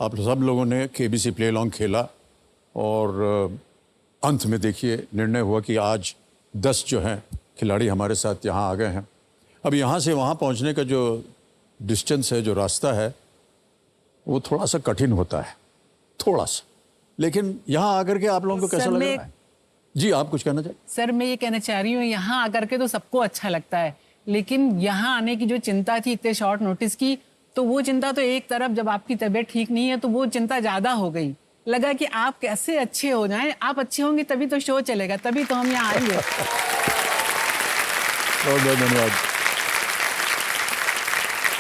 आप सब लोगों ने केबीसी प्ले लॉन्ग खेला और अंत में देखिए निर्णय हुआ कि आज 10 जो हैं खिलाड़ी हमारे साथ यहाँ आ गए हैं। अब यहाँ से वहाँ पहुँचने का जो डिस्टेंस है, जो रास्ता है, वो थोड़ा सा कठिन होता है, थोड़ा सा। लेकिन यहाँ आकर के आप लोगों को कैसा लग रहा है? जी, आप कुछ कहना चाहिए? सर, मैं ये कहना चाह रही हूँ, यहाँ आकर के तो सबको अच्छा लगता है, लेकिन यहाँ आने की जो चिंता थी इतने शॉर्ट नोटिस की, तो वो चिंता तो एक तरफ, जब आपकी तबीयत ठीक नहीं है तो वो चिंता ज़्यादा हो गई। लगा कि आप कैसे अच्छे हो जाएं, आप अच्छे होंगे तभी तो शो चलेगा, तभी तो हम यहाँ आएंगे। बहुत बहुत धन्यवाद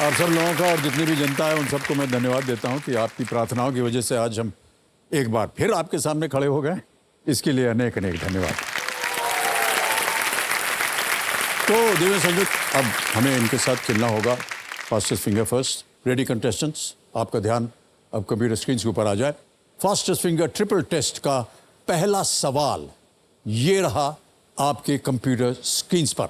आप सब लोगों का, और जितनी भी जनता है उन सबको मैं धन्यवाद देता हूँ कि आपकी प्रार्थनाओं की वजह से आज हम एक बार फिर आपके सामने खड़े हो गए। इसके लिए अनेक अनेक धन्यवाद। तो दिव्य संगीत, अब हमें इनके साथ खेलना होगा fastest finger first. Ready contestants, आपका ध्यान अब कंप्यूटर स्क्रीन के ऊपर आ जाए। फास्टेस्ट फिंगर ट्रिपल टेस्ट का पहला सवाल ये रहा आपके कंप्यूटर स्क्रीन पर।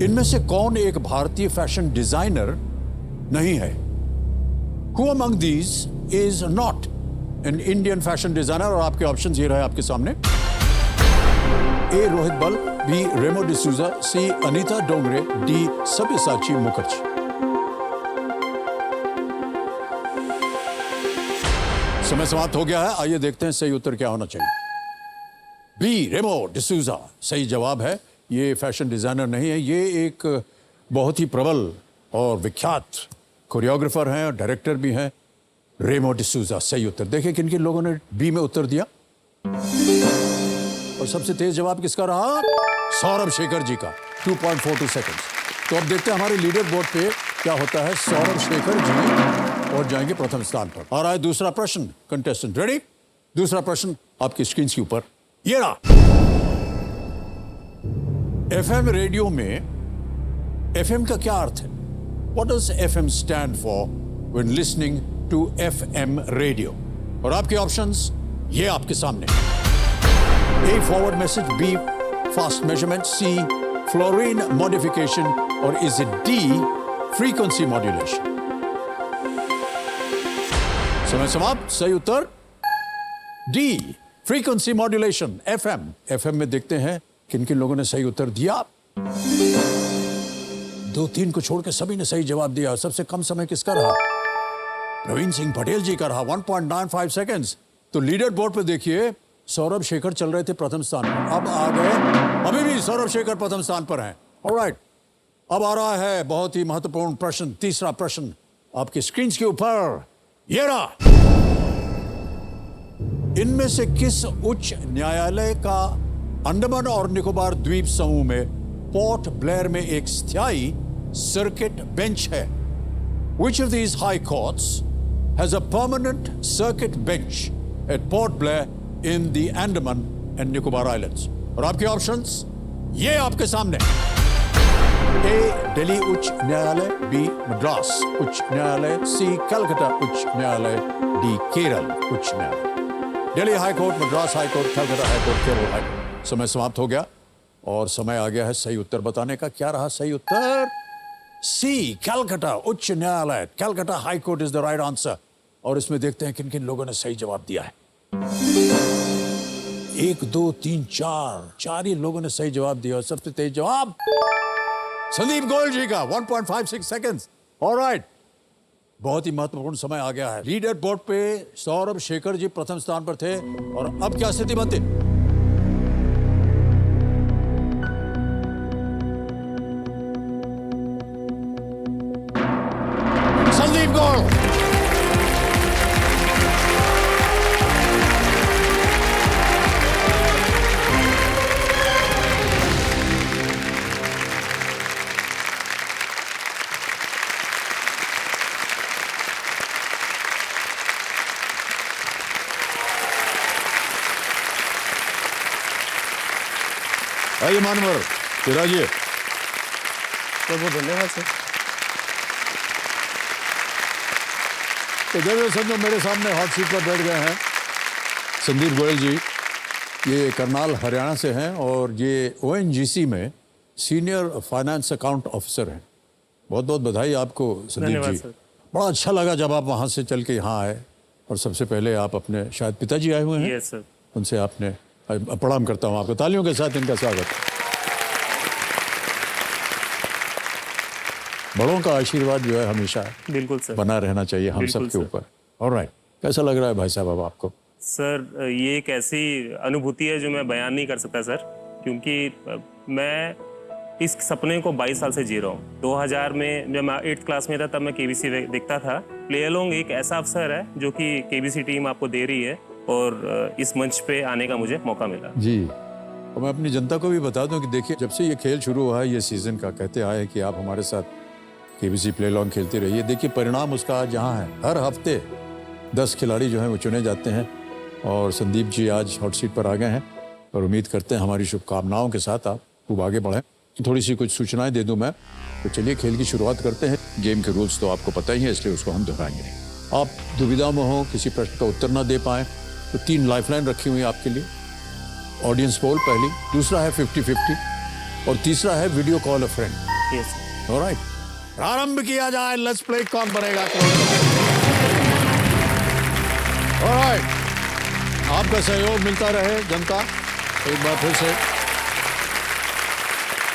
इनमें से कौन एक भारतीय फैशन डिजाइनर नहीं है? Who among these is not an Indian fashion designer? और आपके ऑप्शंस ये रहे आपके सामने। ए रोहित बल, बी रेमो डिसूजा, सी अनीता डोंगरे, डी सब्यसाची मुखर्जी। समय समाप्त हो गया है, आइए देखते हैं सही उत्तर क्या होना चाहिए। बी रेमो डिसूजा सही जवाब है। ये फैशन डिजाइनर नहीं है, ये एक बहुत ही प्रबल और विख्यात कोरियोग्राफर हैं और डायरेक्टर भी हैं। रेमो डिसूजा सही उत्तर। देखिए किन किन लोगों ने बी में उत्तर दिया। और सबसे तेज जवाब किसका रहा? सौरभ शेखर जी का, 2.42 सेकंड्स। तो अब देखते हैं हमारे लीडर बोर्ड पे क्या होता है। सौरभ शेखर जी और जाएंगे प्रथम स्थान पर। और आए दूसरा प्रश्न। Contestant ready? दूसरा प्रश्न आपकी स्क्रीन के ऊपर ये रहा। एफएम रेडियो में एफएम का क्या अर्थ है? What does FM stand for when listening to FM radio? और आपके ऑप्शंस ये आपके सामने। A forward message, B fast measurement, C fluorine modification, और is it D frequency modulation? समय समाप्त। सही उत्तर D frequency modulation, FM। FM में देखते हैं किन किन लोगों ने सही उत्तर दिया। 2-3 को छोड़ के सभी ने सही जवाब दिया। सबसे कम समय किसका रहा? प्रवीण सिंह पटेल जी का रहा, 1.95 सेकंड्स। तो लीडर बोर्ड पे देखिए सौरभ शेखर चल रहे थे प्रथम स्थान पर, अब आ गए, अभी भी सौरभ शेखर प्रथम स्थान पर हैं। ऑलराइट, अब आ रहा है बहुत ही महत्वपूर्ण प्रश्न, तीसरा प्रश्न आपके स्क्रीन के ऊपर ये रहा। इनमें से किस उच्च न्यायालय का अंडमान और निकोबार द्वीप समूह में पोर्ट ब्लेयर में एक स्थायी सर्किट बेंच है? Which of these high courts has a permanent circuit bench at Port Blair in the Andaman and Nicobar Islands? और आपके ऑप्शंस ये आपके सामने। ए दिल्ली उच्च न्यायालय, बी मद्रास उच्च न्यायालय, सी कलकत्ता उच्च न्यायालय, डी केरल उच्च न्यायालय। Delhi high court, Madras high court, Calcutta high court, Kerala high court. समय समाप्त हो गया और समय आ गया है सही उत्तर बताने का। क्या रहा सही उत्तर? सी कलकत्ता उच्च न्यायालय, Calcutta high court is the right answer. और इसमें देखते हैं किन किन लोगों ने सही जवाब दिया है। 1 2 3 4 ही लोगों ने सही जवाब दिया। और सबसे तेज जवाब संदीप गोयल जी का, 1.56 सेकंड्स। ऑलराइट, बहुत ही महत्वपूर्ण समय आ गया है। लीडर बोर्ड पे सौरभ शेखर जी प्रथम स्थान पर थे और अब क्या स्थिति बनती? संदीप गोयल। आइए मानवर विराजिए। बहुत धन्यवाद सर। तो जब समझो मेरे सामने हॉट सीट पर बैठ गए हैं संदीप गोयल जी। ये करनाल हरियाणा से हैं और ये ONGC में सीनियर फाइनेंस अकाउंट ऑफिसर हैं। बहुत बहुत बधाई आपको संदीप जी। बड़ा अच्छा लगा जब आप वहाँ से चल के यहाँ आए और सबसे पहले आप अपने शायद पिताजी आए हुए हैं। Yes sir. उनसे आपने प्रणाम करता हूँ आपको, तालियों के साथ इनका स्वागत। बड़ों का आशीर्वाद जो है हमेशा बिल्कुल सर। बना रहना चाहिए हम बिल्कुल सब के सर। ऊपर। ऑलराइट, कैसा लग रहा है भाई साहब अब आपको? सर ये एक ऐसी अनुभूति है जो मैं बयान नहीं कर सकता सर, क्योंकि मैं इस सपने को 22 साल से जी रहा हूँ। 2000 में जब मैं 8th क्लास में था तब मैं केबीसी देखता था। प्ले अलोंग एक ऐसा अवसर है जो कि केबीसी टीम आपको दे रही है और इस मंच पे आने का मुझे मौका मिला। जी, और मैं अपनी जनता को भी बता दूं कि देखिए, जब से ये खेल शुरू हुआ है, ये सीजन का, कहते आए हैं कि आप हमारे साथ केबीसी प्ले अलोंग खेलते रहिए। देखिए परिणाम उसका आज यहाँ है। हर हफ्ते 10 खिलाड़ी जो हैं वो चुने जाते हैं और संदीप जी आज हॉट सीट पर आ गए हैं और उम्मीद करते हैं हमारी शुभकामनाओं के साथ आप खूब आगे बढ़ें। थोड़ी सी कुछ सूचनाएं दे दूं मैं, तो चलिए खेल की शुरुआत करते हैं। गेम के रूल्स तो आपको पता ही है, इसलिए उसको हम दोहराएंगे नहीं। आप दुविधा में हो, किसी प्रश्न का उत्तर ना दे पाए तो 3 लाइफलाइन रखी हुई है आपके लिए। ऑडियंस पोल पहली, दूसरा है 50-50 और तीसरा है वीडियो कॉल अ फ्रेंड। यस। ऑलराइट, प्रारंभ किया जाए। Let's play. कौन बनेगा? ऑलराइट, आपका सहयोग मिलता रहे जनता। एक बार फिर से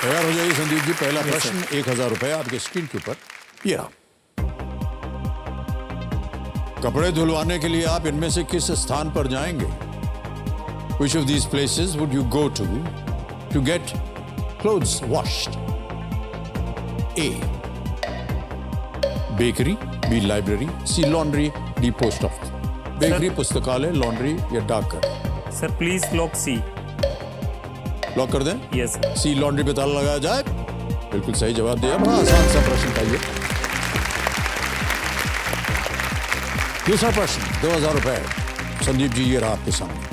तैयार हो जाइए संदीप जी। पहला प्रश्न 1000 रुपए आपके स्क्रीन के ऊपर। ये रहा। कपड़े धुलवाने के लिए आप इनमें से किस स्थान पर जाएंगे? Which of these places would you go to get clothes washed? A. Bakery, B. Library, C. Laundry, D. Post office. Bakery, पुस्तकालय, laundry या डाकघर। Sir please lock C. Lock कर दें? Yes sir. सी लॉन्ड्री पे ताला लगाया जाए। बिल्कुल सही जवाब दिया। बड़ा आसान सा प्रश्न था ये। दूसरा प्रश्न 2000 रुपए। संदीप जी ये रहा आपके सामने।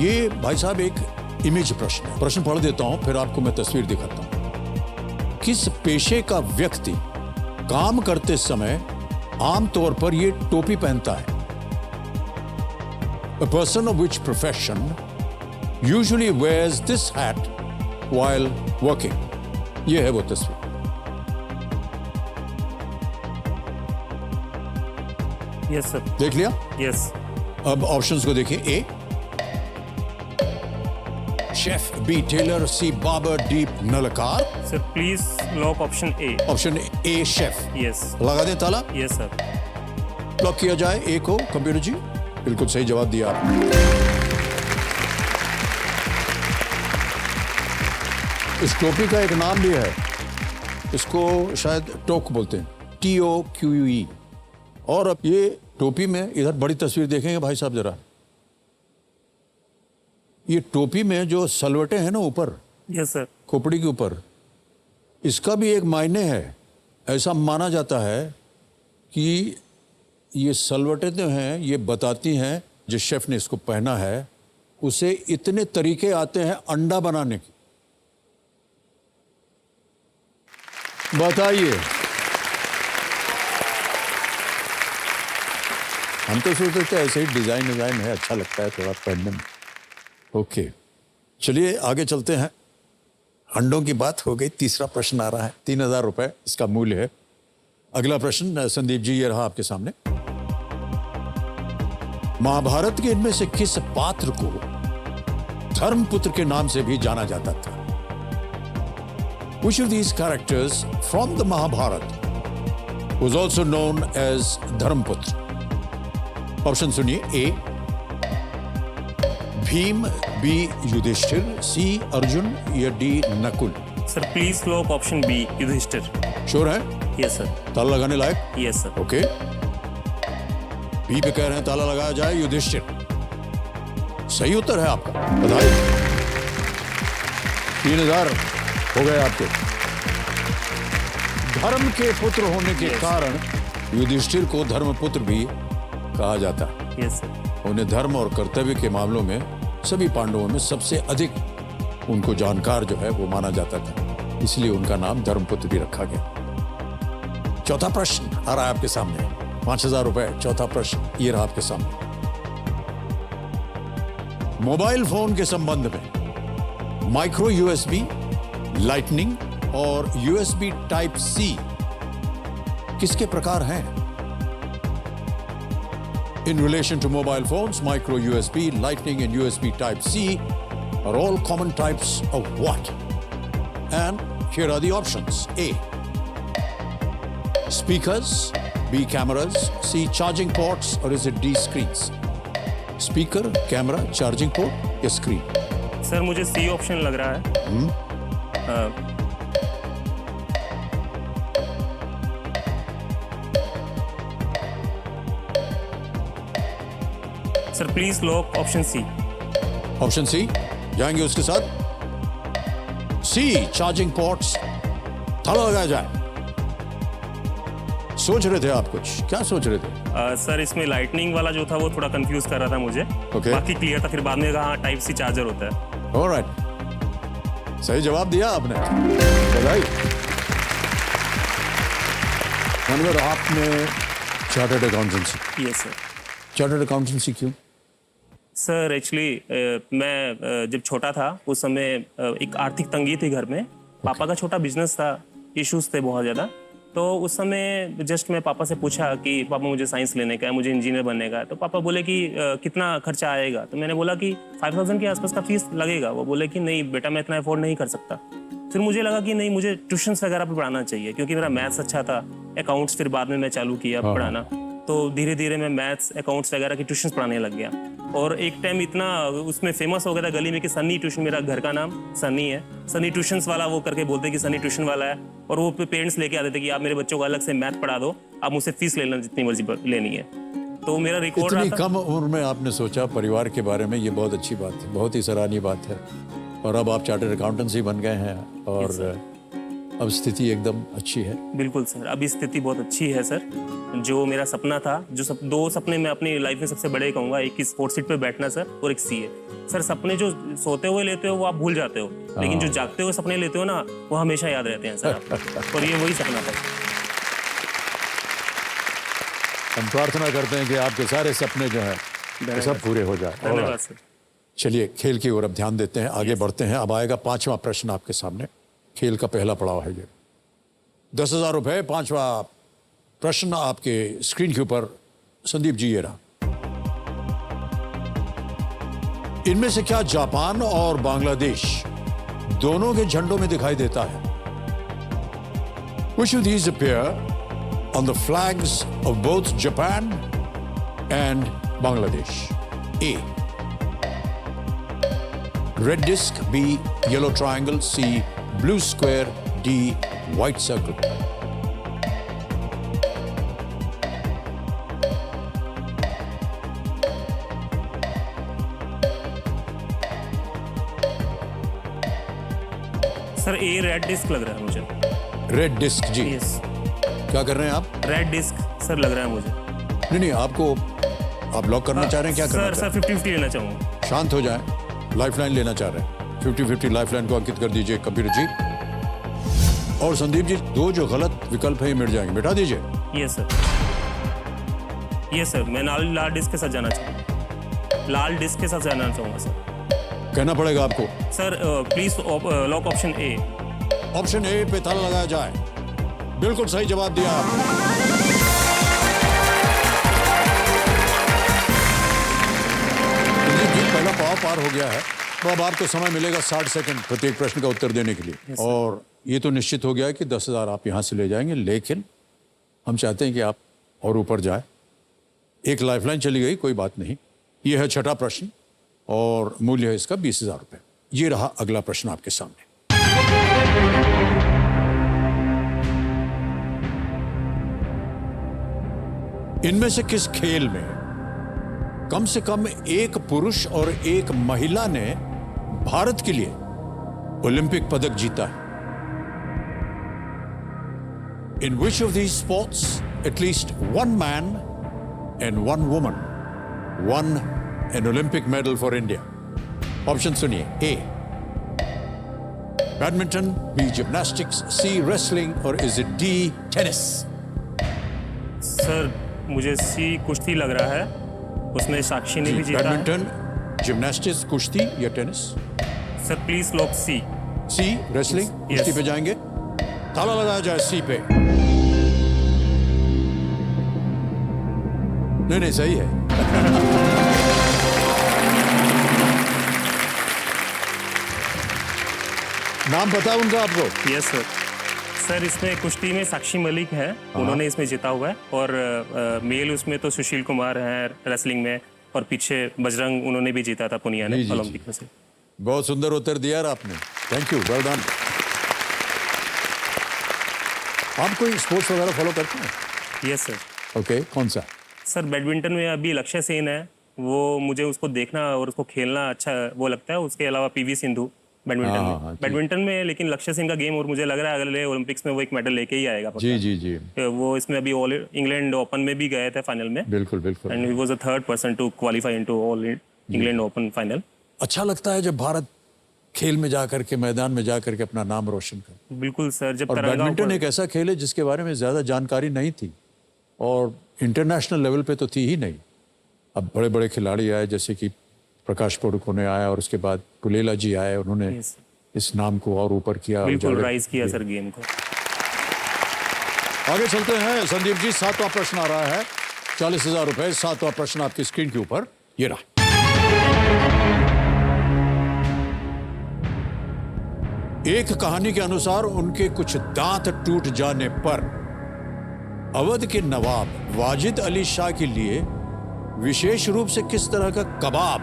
ये भाई साहब एक इमेज प्रश्न है। प्रश्न पढ़ देता हूं, फिर आपको मैं तस्वीर दिखाता हूं। किस पेशे का व्यक्ति काम करते समय आमतौर पर ये टोपी पहनता है? A person of which profession usually wears this hat while working? ये है वो तस्वीर। Yes sir. देख लिया? यस। अब ऑप्शंस को देखिए। A chef, B tailor, C barber, D नलकार। Sir please lock option A. Option A chef. Yes. लगा दें ताला? Yes sir. लॉक किया जाए ए को। कंप्यूटर जी बिल्कुल सही जवाब दिया आपने। इस टोपी का एक नाम भी है, इसको शायद टोक बोलते हैं, TOQE। और अब ये टोपी में इधर बड़ी तस्वीर देखेंगे भाई साहब जरा। ये टोपी में जो सलवटें हैं ना ऊपर, यस सर। खोपड़ी के ऊपर, इसका भी एक मायने है। ऐसा माना जाता है कि ये सलवटें जो हैं ये बताती हैं जिस शेफ ने इसको पहना है उसे इतने तरीके आते हैं अंडा बनाने के। बताइए। हम तो सोचते थे ऐसे ही डिजाइन है, अच्छा लगता है थोड़ा पहनने में। ओके, चलिए आगे चलते हैं। अंडों की बात हो गई। तीसरा प्रश्न आ रहा है। 3000 रुपए इसका मूल्य है। अगला प्रश्न संदीप जी ये रहा आपके सामने। महाभारत के इनमें से किस पात्र को धर्मपुत्र के नाम से भी जाना जाता था? Which of these characters from the Mahabharata was also known as धर्मपुत्र? ऑप्शन सुनिए। A Bhim, B Yudhishthir, C Arjun या D Nakul. Sir please lock option B Yudhishthir. Sure है? Yes sir. ताला लगाने लायक? Yes sir. ओके, बी पे कह रहे हैं ताला लगाया जाए युधिष्ठिर। सही उत्तर है आपका, बधाई। 3000 हो गए आपके। धर्म के पुत्र होने के कारण युधिष्ठिर को धर्मपुत्र भी कहा जाता है। Yes sir. उन्हें धर्म और कर्तव्य के मामलों में सभी पांडवों में सबसे अधिक उनको जानकार जो है वो माना जाता था, इसलिए उनका नाम धर्मपुत्र भी रखा गया। चौथा प्रश्न आ रहा है आपके सामने। 5000 रुपए। चौथा प्रश्न ये रहा आपके सामने। मोबाइल फोन के संबंध में माइक्रो USB, लाइटनिंग और USB टाइप C किसके प्रकार हैं? In relation to mobile phones, micro USB, Lightning and USB Type-C are all common types of what? And here are the options. A. Speakers, B. Cameras, C. Charging ports, or is it D. Screens? Speaker, camera, charging port या screen? Sir मुझे C option लग रहा है। Sir please lock option C. Option C जाएंगे उसके साथ। C charging ports, ताला लगाया जाए। सोच रहे थे आप कुछ, क्या सोच रहे थे? सर इसमें लाइटनिंग वाला जो था वो थोड़ा कंफ्यूज कर रहा था मुझे। Okay. बाकी क्लियर था, फिर बाद में कहा टाइप सी चार्जर होता है। ऑलराइट, सही जवाब दिया आपने, बधाई। मनोहर, आपने chartered accountancy. Yes sir. Chartered accountancy क्यों? सर एक्चुअली मैं जब छोटा था उस समय एक आर्थिक तंगी थी घर में। पापा का छोटा बिजनेस था, इश्यूज थे बहुत ज़्यादा। तो उस समय जस्ट मैं पापा से पूछा कि पापा मुझे साइंस लेने का है, मुझे इंजीनियर बनने का है। तो पापा बोले कि कितना खर्चा आएगा? तो मैंने बोला कि 5000 के आसपास का फीस लगेगा। वो बोले कि नहीं बेटा, मैं इतना अफोर्ड नहीं कर सकता। फिर मुझे लगा कि नहीं, मुझे ट्यूशन्स वगैरह पर पढ़ाना चाहिए, क्योंकि मेरा मैथ्स अच्छा था। अकाउंट्स फिर बाद में मैं चालू किया पढ़ाना। तो धीरे धीरे मैं मैथ्स, अकाउंट्स वगैरह की ट्यूशन्स पढ़ाने लग गया। और एक टाइम इतना उसमें फेमस हो गया था गली में कि सन्नी ट्यूशन, मेरा घर का नाम सन्नी है, सन्नी ट्यूशन्स वाला वो करके बोलते कि सन्नी ट्यूशन वाला है। और वो पेरेंट्स लेके आते थे कि आप मेरे बच्चों को अलग से मैथ पढ़ा दो, आप मुझसे फीस ले लेना जितनी मर्जी लेनी है। तो मेरा रिकॉर्ड इतनी कम उम्र में आपने सोचा परिवार के बारे में, ये बहुत अच्छी बात है, बहुत ही सराहनीय बात है। और अब आप चार्टर्ड अकाउंटेंसी बन गए हैं और अब स्थिति एकदम अच्छी है। बिल्कुल सर, अभी स्थिति बहुत अच्छी है सर। जो मेरा सपना था, दो सपने मैं अपनी लाइफ में सबसे बड़े कहूँगा, एक इस स्पोर्ट्स सीट पे बैठना सर, और एक सीए। सर सपने जो सोते हुए लेते हो वो आप भूल जाते हो, लेकिन जो जागते हुए सपने लेते हो ना, वो हमेशा याद रहते हैं सर आपको। और ये वही सपना था। हम प्रार्थना करते हैं कि आपके सारे सपने जो हैं वो सब पूरे हो जाए। धन्यवाद सर। चलिए खेल की ओर अब ध्यान देते हैं, आगे बढ़ते हैं। अब आएगा 5वां प्रश्न आपके सामने। खेल का पहला पड़ाव है ये। 10,000 रुपए। 5वां प्रश्न आपके स्क्रीन के ऊपर। संदीप जी, ये रहा। इनमें से क्या जापान और बांग्लादेश दोनों के झंडों में दिखाई देता है? Which of these appear on the flags of both Japan and Bangladesh? A. Red disc. B. Yellow triangle. C. Blue square. D. White circle. Sir A red disc लग रहा है मुझे। रेड डिस्क जी। यस। क्या कर रहे हैं आप? रेड डिस्क सर लग रहा है मुझे। नहीं, आपको आप लॉक करना चाह रहे हैं, क्या करना सर? चाह सर 50-50 लेना चाहूँगा। रहे हैं? शांत हो जाएं। लाइफलाइन लेना चाह रहे हैं। 50-50 लाइफलाइन को अंकित कर दीजिए कंप्यूटर जी। और संदीप जी, दो जो गलत विकल्प है ये मिट जाएंगे, मिटा दीजिए। Yes sir. यस सर, मैं लाल डिस्क के साथ जाना चाहूँगा। लाल डिस्क के साथ जाना चाहूँगा सर। कहना पड़ेगा आपको। Sir please lock option A. Option ए पे ताला लगाया जाए। बिल्कुल सही जवाब दिया आपने। संदीप जी, पहला पड़ाव पार हो गया है। तो अब आपको समय मिलेगा 60 सेकंड प्रत्येक प्रश्न का उत्तर देने के लिए। और ये तो निश्चित हो गया है कि 10,000 आप यहाँ से ले जाएंगे, लेकिन हम चाहते हैं कि आप और ऊपर जाए। एक लाइफलाइन चली गई, कोई बात नहीं। यह है छठा प्रश्न और मूल्य है इसका 20,000 रुपए। ये रहा अगला प्रश्न आपके सामने। इनमें से किस खेल में कम से कम एक पुरुष और एक महिला ने भारत के लिए ओलंपिक पदक जीता है? In which of these sports at least one man and one woman won an Olympic medal for India? Option सुनिए। A. Badminton, B. Gymnastics, C. Wrestling, और is it D. Tennis? Sir मुझे C कुश्ती लग रहा है, उसमें साक्षी ने भी जीता है। बैडमिंटन, जिम्नास्टिक्स, कुश्ती या tennis? Sir please lock C. C wrestling. Yes. कुश्ती पे जाएंगे। ताला लगाया जाए सी पे। नहीं नहीं, सही है। नाम पता है उनका आपको? Yes sir. सर इसमें कुश्ती में साक्षी मलिक है, उन्होंने इसमें जीता हुआ है। और मेल उसमें तो सुशील कुमार हैं रेसलिंग में, और पीछे बजरंग उन्होंने भी जीता था पुनिया ने ओलंपिक में से। बहुत सुंदर उत्तर दिया यार आपने, थैंक यू, वेल डन। आप कोई स्पोर्ट्स वगैरह फॉलो करते हैं? Yes sir. ओके, कौन सा? सर बैडमिंटन में अभी लक्ष्य सेन है, वो मुझे उसको देखना और उसको खेलना अच्छा वो लगता है। उसके अलावा पीवी सिंधु बैडमिंटन में, बैडमिंटन में लेकिन लक्ष्य सेन का गेम, और मुझे लग रहा है अगले ओलंपिक्स में वो एक मेडल लेके ही आएगा। जी जी जी, वो इसमें अभी ऑल इंग्लैंड ओपन में भी गए थे फाइनल में। बिल्कुल बिल्कुल। And he was the third person to qualify into All England Open final. अच्छा लगता है जब भारत खेल में जाकर के, मैदान में जाकर के अपना नाम रोशन कर। बिल्कुल सर। जब और बैडमिंटन एक ऐसा खेल है जिसके बारे में ज्यादा जानकारी नहीं थी, और इंटरनेशनल लेवल पे तो थी ही नहीं। अब बड़े बड़े खिलाड़ी आए, जैसे कि प्रकाश पडुकोने आया, और उसके बाद पुलेला जी आए, उन्होंने इस नाम को और ऊपर किया, बिल्कुल राइज किया सर गेम को। आगे चलते हैं संदीप जी, 7वां प्रश्न आ रहा है, 40,000 रुपए। 7वां प्रश्न आपकी स्क्रीन के ऊपर ये रहा। एक कहानी के अनुसार उनके कुछ दांत टूट जाने पर अवध के नवाब वाजिद अली शाह के लिए विशेष रूप से किस तरह का कबाब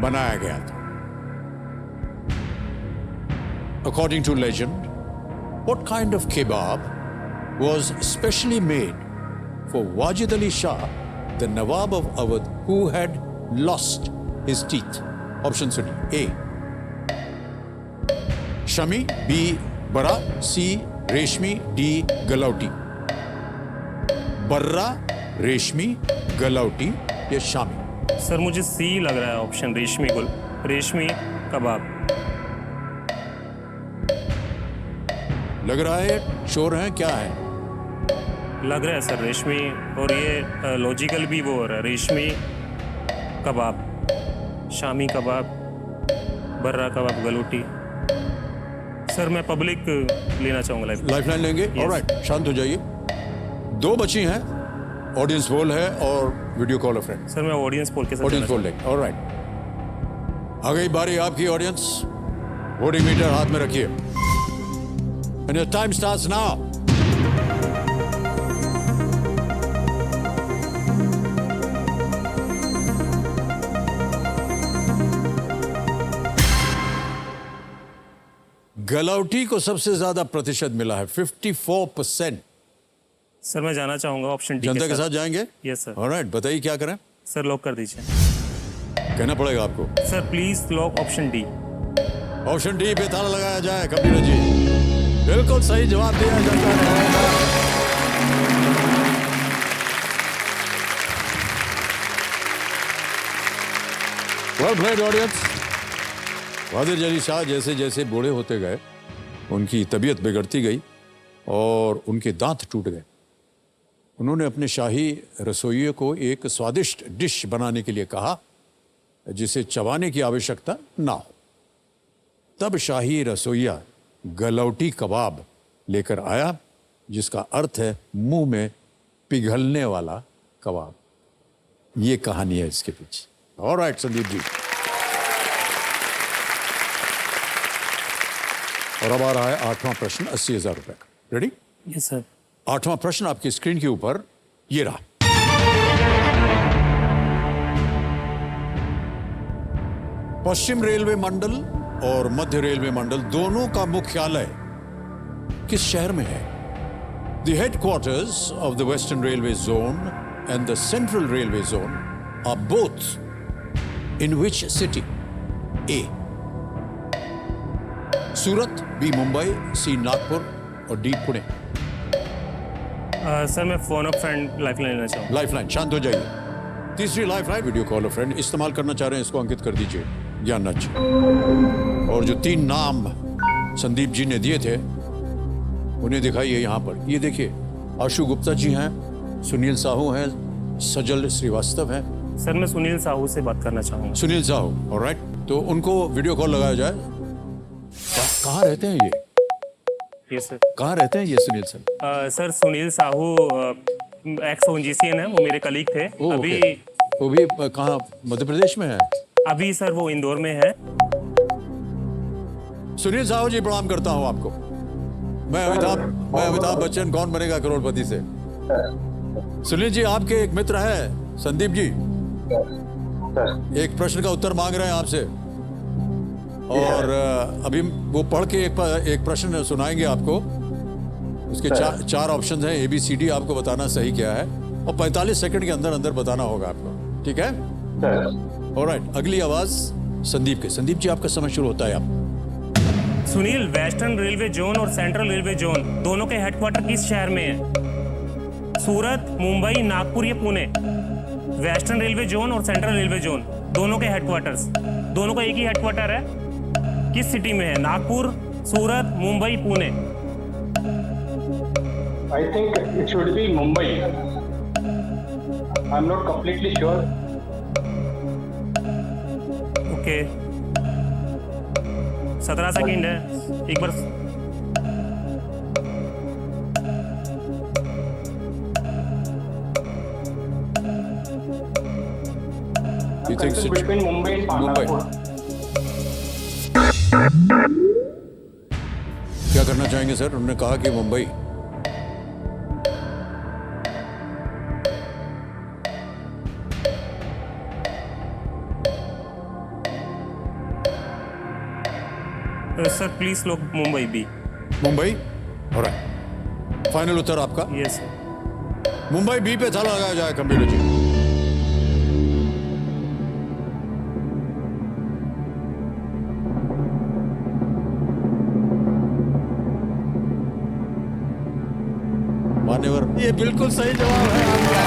बनाया गया था? According to legend, what kind of kebab was specially made for Wajid Ali Shah, the Nawab of Awadh, who had lost his teeth? Option सुनिए: A. शमी, B. बरा, C. रेशमी, D. गलौटी। बर्रा, रेशमी, गलौटी या शामी? सर मुझे सी लग रहा है, ऑप्शन रेशमी कबाब लग रहा है, श्योर हैं, क्या है? लग रहा है सर रेशमी, और ये लॉजिकल भी वो हो रहा है, रेशमी कबाब, शामी कबाब, बर्रा कबाब, गलौटी। सर मैं पब्लिक लेना चाहूँगा, लाइफलाइन लेंगे? ऑलराइट, शांत हो जाइए। 2 बची हैं, ऑडियंस पोल है और वीडियो कॉल अ फ्रेंड। सर मैं ऑडियंस पोल के साथ ऑडियंस पोल लेंगे, ऑलराइट। आ गई बारी आपकी ऑडियंस, वोटिंग मीटर हाथ में रखिए। And your time starts now. Galouti को सबसे ज्यादा प्रतिशत मिला है, 54%। सर मैं जाना चाहूंगा ऑप्शन डी जनता के साथ जाएंगे? Yes sir. ऑलराइट, बताइए क्या करें? सर लॉक कर दीजिए। कहना पड़ेगा आपको। Sir please lock option D. Option D पे ताला लगाया जाए। कंप्यूटर जी, बिल्कुल सही जवाब दिया जाता है। Well played audience. Wajid Ali Shah जैसे जैसे बूढ़े होते गए, उनकी तबीयत बिगड़ती गई और उनके दांत टूट गए। उन्होंने अपने शाही रसोइये को एक स्वादिष्ट डिश बनाने के लिए कहा जिसे चबाने की आवश्यकता ना हो। तब शाही रसोइया गलौटी कबाब लेकर आया, जिसका अर्थ है मुंह में पिघलने वाला कबाब। ये कहानी है इसके पीछे। ऑलराइट संदीप जी, और अब आ रहा है 8वां प्रश्न, 80,000 रुपए का। रेडी? Yes sir. 8वां प्रश्न आपकी स्क्रीन के ऊपर ये रहा। पश्चिम रेलवे मंडल और मध्य रेलवे मंडल दोनों का मुख्यालय किस शहर में है? The headquarters of the Western Railway Zone and the Central Railway Zone are both in which city? A. Surat, B. Mumbai, C. Nagpur और D. पुणे। सर मैं फोन ऑफ फ्रेंड लाइफलाइन लेना चाहूँगा। लाइफलाइन, शांत हो जाइए। तीसरी लाइफलाइन वीडियो कॉल फ्रेंड इस्तेमाल करना चाह रहे हैं, इसको अंकित कर दीजिए ज्ञान जी। और जो 3 नाम संदीप जी ने दिए थे उन्हें दिखाइए यहाँ पर। ये देखिए, आशु गुप्ता जी हैं, सुनील साहू हैं, सजल श्रीवास्तव हैं। सर मैं सुनील साहू से बात करना चाहूँगा। सुनील साहू, ऑलराइट, तो उनको वीडियो कॉल लगाया जाए। कहाँ रहते हैं ये? Yes sir. कहाँ रहते हैं ये Sunil sir? Sir Sunil Sahu ex ONGC है, वो मेरे कलीग थे। ओ, अभी ओके। वो भी कहाँ, मध्य प्रदेश में है? अभी सर वो इंदौर में है। सुनील साहू जी, प्रणाम करता हूँ आपको। मैं अमिताभ बच्चन, कौन बनेगा करोड़पति से। सुनील जी, आपके एक मित्र है संदीप जी, एक प्रश्न का उत्तर मांग रहे हैं आपसे, और अभी वो पढ़ के एक प्रश्न सुनाएंगे आपको। उसके चार ऑप्शन हैं, ABCD, आपको बताना सही क्या है, और 45 सेकंड के अंदर अंदर बताना होगा आपको, ठीक है? ऑलराइट, अगली आवाज संदीप के। संदीप जी, आपका समय शुरू होता है। आप सुनील, वेस्टर्न रेलवे जोन और सेंट्रल रेलवे जोन दोनों के हेडक्वार्टर किस शहर में है? सूरत, मुंबई, नागपुर या पुणे? वेस्टर्न रेलवे जोन और सेंट्रल रेलवे जोन दोनों के हेडक्वार्टर्स, दोनों का एक ही हेडक्वार्टर है, किस सिटी में है? Nagpur, Surat, Mumbai, Pune? I think it should be Mumbai. I'm not completely sure. Okay, 17 second है, एक बार। You think Confused between Mumbai and Mumbai. Nagpur. क्या करना चाहेंगे सर? उन्होंने कहा कि Mumbai. Sir please lock Mumbai B. Mumbai, alright, final उत्तर आपका? Yes sir. मुंबई बी पे ताला लगाया जाए कंप्यूटर जी। मान्यवर, ये बिल्कुल सही जवाब है आपका।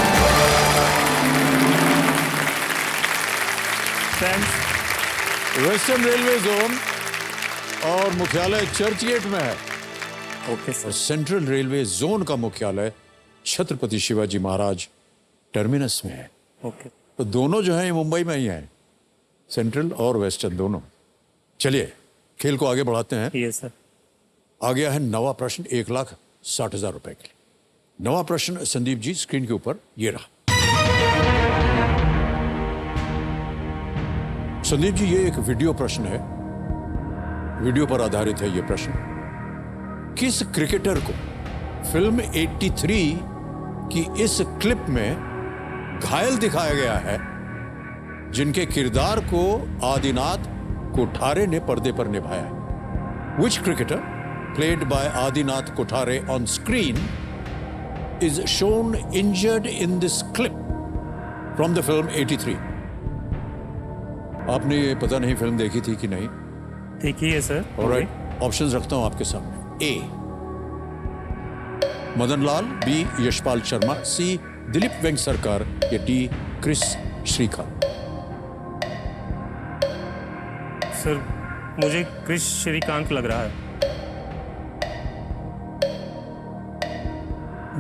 थैंक्स। वेस्टर्न रेलवे जोन और मुख्यालय चर्च गेट में है, ओके और सर। सेंट्रल रेलवे जोन का मुख्यालय छत्रपति शिवाजी महाराज टर्मिनस में है। ओके, तो दोनों जो है ये मुंबई में ही हैं, सेंट्रल और वेस्टर्न दोनों। चलिए खेल को आगे बढ़ाते हैं। Yes sir. आ गया है नवा प्रश्न 1,60,000 रुपए के लिए। नवा प्रश्न संदीप जी, स्क्रीन के ऊपर ये रहा। संदीप जी, ये एक वीडियो प्रश्न है, वीडियो पर आधारित है ये प्रश्न। किस क्रिकेटर को फिल्म 83 की इस क्लिप में घायल दिखाया गया है, जिनके किरदार को आदिनाथ कोठारे ने पर्दे पर निभाया है? Which cricketer played by Adinath Kothare on screen is shown injured in this clip from the film 83? आपने ये पता नहीं फिल्म देखी थी कि नहीं? देखिए है सर। ऑलराइट, ऑप्शंस रखता हूं आपके सामने। ए मदन लाल, बी यशपाल शर्मा, सी दिलीप वेंकसरकर, या डी क्रिस श्रीकांत। सर मुझे क्रिस श्रीकांत लग रहा है।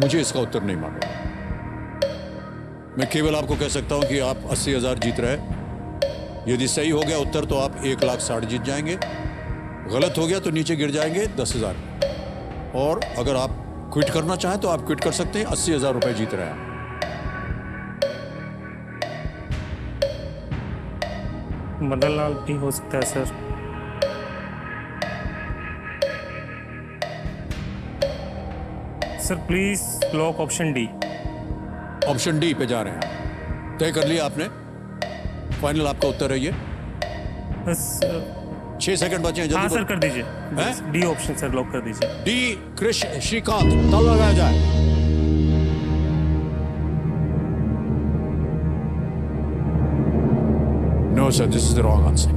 मुझे इसका उत्तर नहीं मालूम। मैं केवल आपको कह सकता हूं कि आप 80,000 जीत रहे। यदि सही हो गया उत्तर तो आप 1,60,000 जीत जाएंगे, गलत हो गया तो नीचे गिर जाएंगे 10,000। और अगर आप क्विट करना चाहें तो आप क्विट कर सकते हैं। 80,000 रुपए जीत रहे हैं आप। मदन लाल भी हो सकता है sir. Sir please lock option D. Option D पे जा रहे हैं। तय कर लिया आपने? फाइनल आपका उत्तर है ये? बस 6 सेकंड बचे हैं, हाँ जल्दी सर कर दीजिए। हैं? डी ऑप्शन सर लॉक कर दीजिए। डी क्रिश श्रीकांत, ताला लगाया जाए। No sir, this is the wrong answer.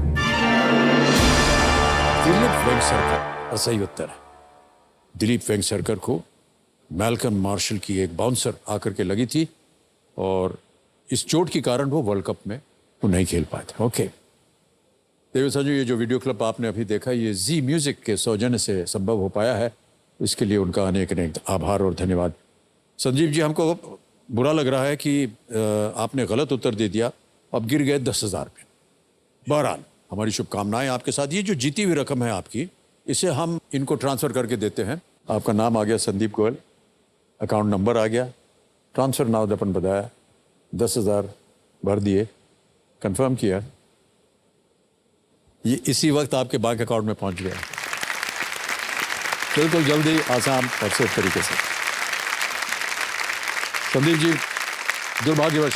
Dilip Vengsarkar और सही उत्तर है। दिलीप वेंकसरकर को मैल्कम मार्शल की एक बाउंसर आकर के लगी थी, और इस चोट के कारण वो वर्ल्ड कप में वो नहीं खेल पाए थे। ओके देवी संजू, ये जो वीडियो क्लिप आपने अभी देखा, ये जी म्यूजिक के सौजन्य से संभव हो पाया है। इसके लिए उनका अनेक अनेक आभार और धन्यवाद। संजीव जी, हमको बुरा लग रहा है कि आपने गलत उत्तर दे दिया, अब गिर गए 10,000 पे। बहरहाल हमारी शुभकामनाएं आपके साथ। ये जो जीती हुई रकम है आपकी, इसे हम इनको ट्रांसफर करके देते हैं। आपका नाम आ गया संदीप गोयल, अकाउंट नंबर आ गया, ट्रांसफर नाउ अपन बताया, 10,000 भर दिए, कंफर्म किया, ये इसी वक्त आपके बैंक अकाउंट में पहुंच गया। बिल्कुल जल्दी, आसान और सेफ तरीके से। संदीप जी, दुर्भाग्यवश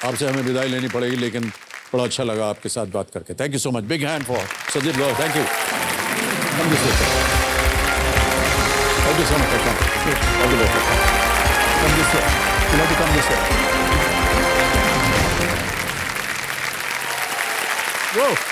आपसे हमें विदाई लेनी पड़ेगी, लेकिन बड़ा अच्छा लगा आपके साथ बात करके। Thank you so much. Big hand for Sandeep Gaur. Thank you. Thank you so much. All the best. Come this way. You like to come this way. Whoa.